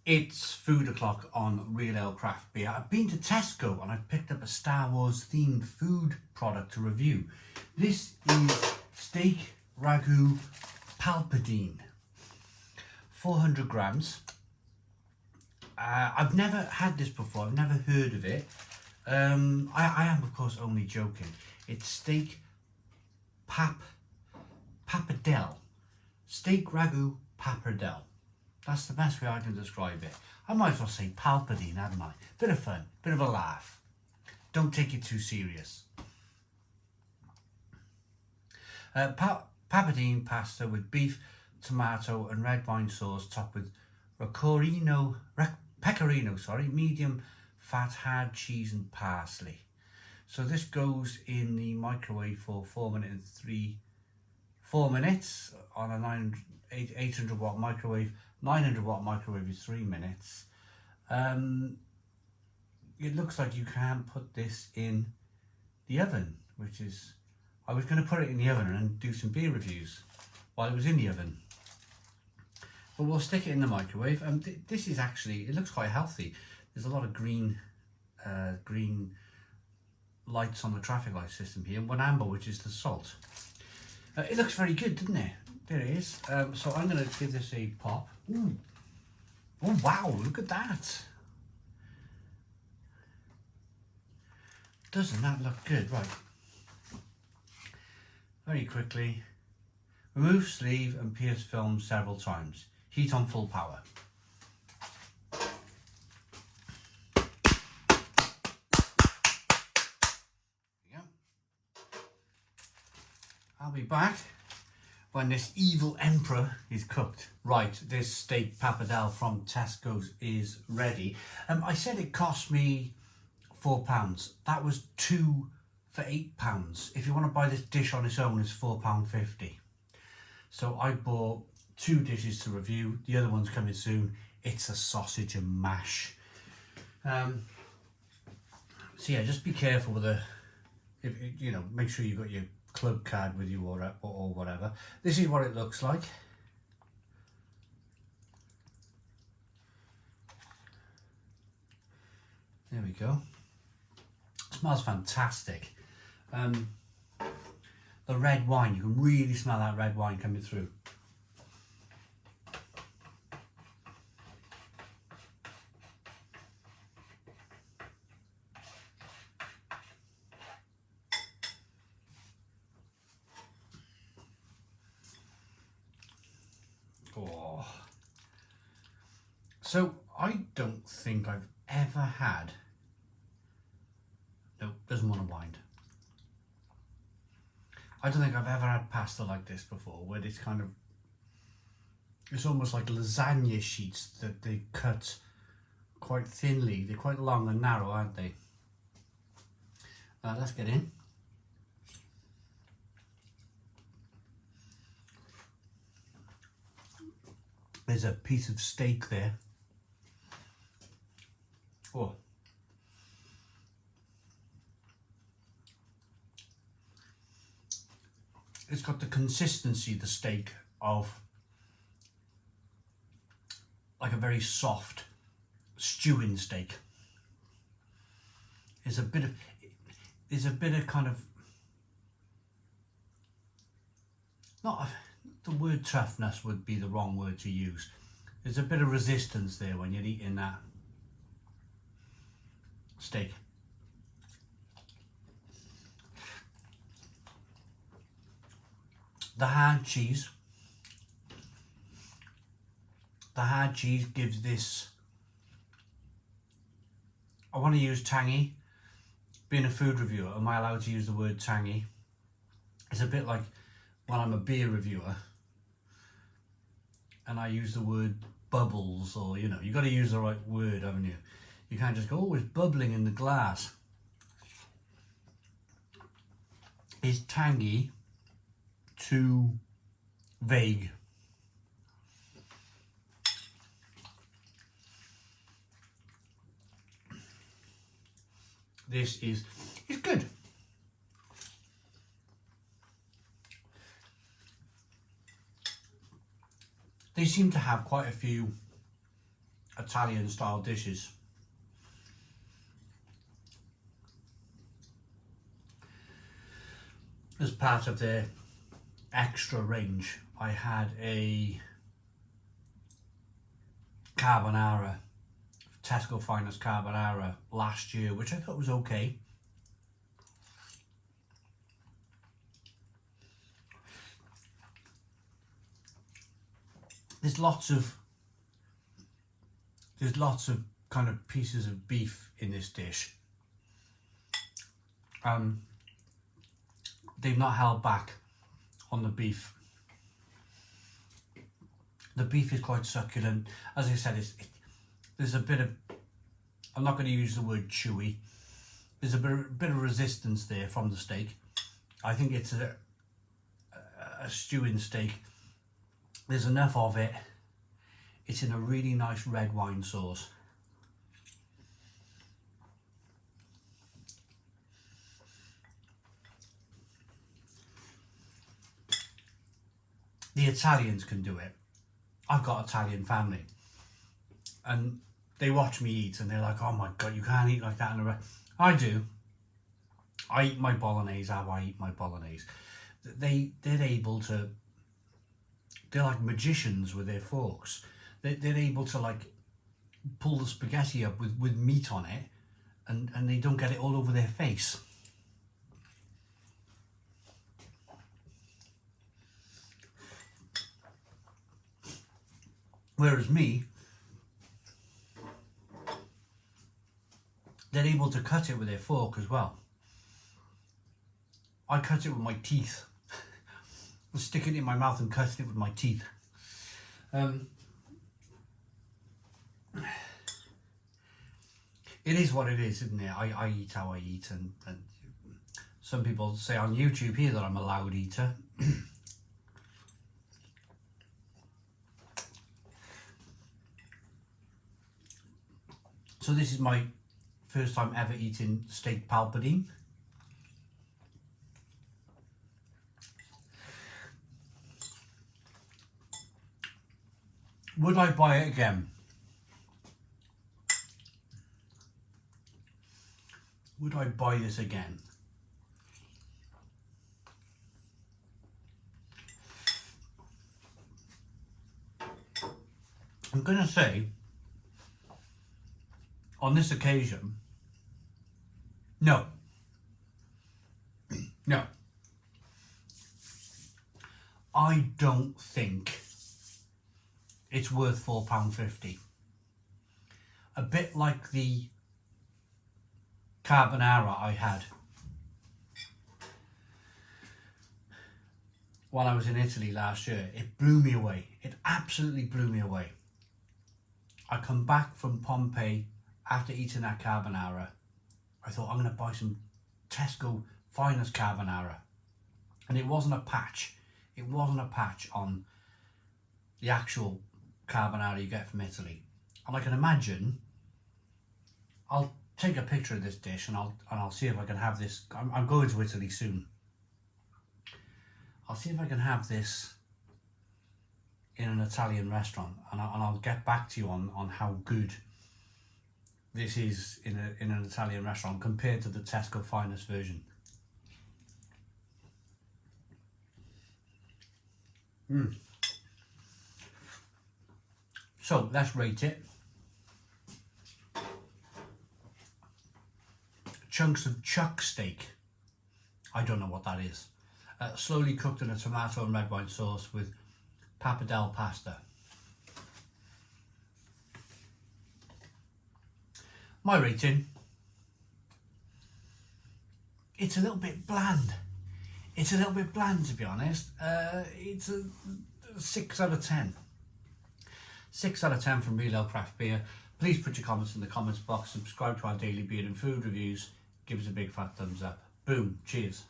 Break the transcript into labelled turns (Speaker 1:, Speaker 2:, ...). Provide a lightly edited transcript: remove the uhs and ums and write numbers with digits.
Speaker 1: It's food o'clock on Real Ale Craft Beer. I've been to Tesco and I've picked up a Star Wars themed food product to review. This is steak Ragu Pappardelle, 400 grams. I've never had this before, I've never heard of it. I am of course only joking. It's steak Pappardelle. Steak Ragu Pappardelle. That's the best way I can describe it. I might as well say Palpatine, hadn't I? Bit of fun, bit of a laugh. Don't take it too serious. Pappardelle pasta with beef, tomato and red wine sauce topped with pecorino, medium fat hard cheese and parsley. So this goes in the microwave for 4 minutes on a 800 watt microwave. 900 watt microwave is 3 minutes. It looks like you can put this in the oven, which is, I was going to put it in the oven and do some beer reviews while it was in the oven. But we'll stick it in the microwave. This is actually, it looks quite healthy. There's a lot of green lights on the traffic light system here, and one amber, which is the salt. It looks very good, doesn't it? There it is. So I'm going to give this a pop. Ooh. Oh wow, look at that. Doesn't that look good? Right. Very quickly. Remove sleeve and pierce film several times. Heat on full power. There you go. I'll be back when this evil emperor is cooked. Right, this steak pappardelle from Tesco's is ready. I said it cost me £4. That was 2 for £8. If you want to buy this dish on its own, it's £4.50. So I bought 2 dishes to review. The other one's coming soon. It's a sausage and mash. So yeah, just be careful with make sure you've got your club card with you or whatever. This is what it looks like. There we go. It smells fantastic. The red wine, you can really smell that red wine coming through. Oh. So I don't think I've ever had, no, doesn't want to wind. I don't think I've ever had pasta like this before, where it's kind of, it's almost like lasagna sheets that they cut quite thinly. They're quite long and narrow, aren't they? Let's get in. There's a piece of steak there. Oh. It's got the consistency, the steak, of like a very soft stewing steak. There's a bit of kind of, not the word toughness would be the wrong word to use. There's a bit of resistance there when you're eating that steak. The hard cheese gives this, I want to use tangy. Being a food reviewer, am I allowed to use the word tangy? It's a bit like when I'm a beer reviewer and I use the word bubbles, or you got to use the right word, haven't you? You can't just go, oh, it's bubbling in the glass. Is tangy too vague? This is, it's good. They seem to have quite a Italian style dishes. As part of their extra range, I had a carbonara, Tesco Finest carbonara last year, which I thought was okay. There's lots of kind of pieces of beef in this dish. They've not held back on the beef. The beef is quite succulent. As I said, there's a bit of, I'm not going to use the word chewy, there's a bit of resistance there from the steak. I think it's a stewing steak. There's enough of it. It's in a really nice red wine sauce. The Italians can do it. I've got Italian family and they watch me eat and they're like, oh my God, you can't eat like that in a restaurant. I do. I eat my bolognese how I eat my bolognese. They're able to, they're like magicians with their forks. They're able to like pull the spaghetti up with meat on it and they don't get it all over their face. Whereas me, they're able to cut it with their fork as well. I cut it with my teeth. I stick it in my mouth and cut it with my teeth. It is what it is, isn't it? I eat how I eat, and some people say on YouTube here that I'm a loud eater. So this is my first time ever eating steak Pappardelle. Would I buy it again? Would I buy this again? I'm going to say, on this occasion, no. No. I don't think it's worth £4.50. A bit like the carbonara I had when I was in Italy last year. It blew me away. It absolutely blew me away. I come back from Pompeii after eating that carbonara. I thought, I'm going to buy some Tesco Finest carbonara. And it wasn't a patch. It wasn't a patch on the actual carbonara you get from Italy. And I can imagine, I'll take a picture of this dish and I'll see if I can have this. I'm going to Italy soon. I'll see if I can have this in an Italian restaurant, and I'll get back to you on how good this is in an Italian restaurant compared to the Tesco Finest version. So let's rate it. Chunks of chuck steak. I don't know what that is. Slowly cooked in a tomato and red wine sauce with pappardelle pasta. My rating, it's a little bit bland. It's a little bit bland, to be honest. It's a 6 out of 10. 6 out of 10 from Real Ale Craft Beer. Please put your comments in the comments box. Subscribe to our daily beer and food reviews. Give us a big fat thumbs up. Boom. Cheers.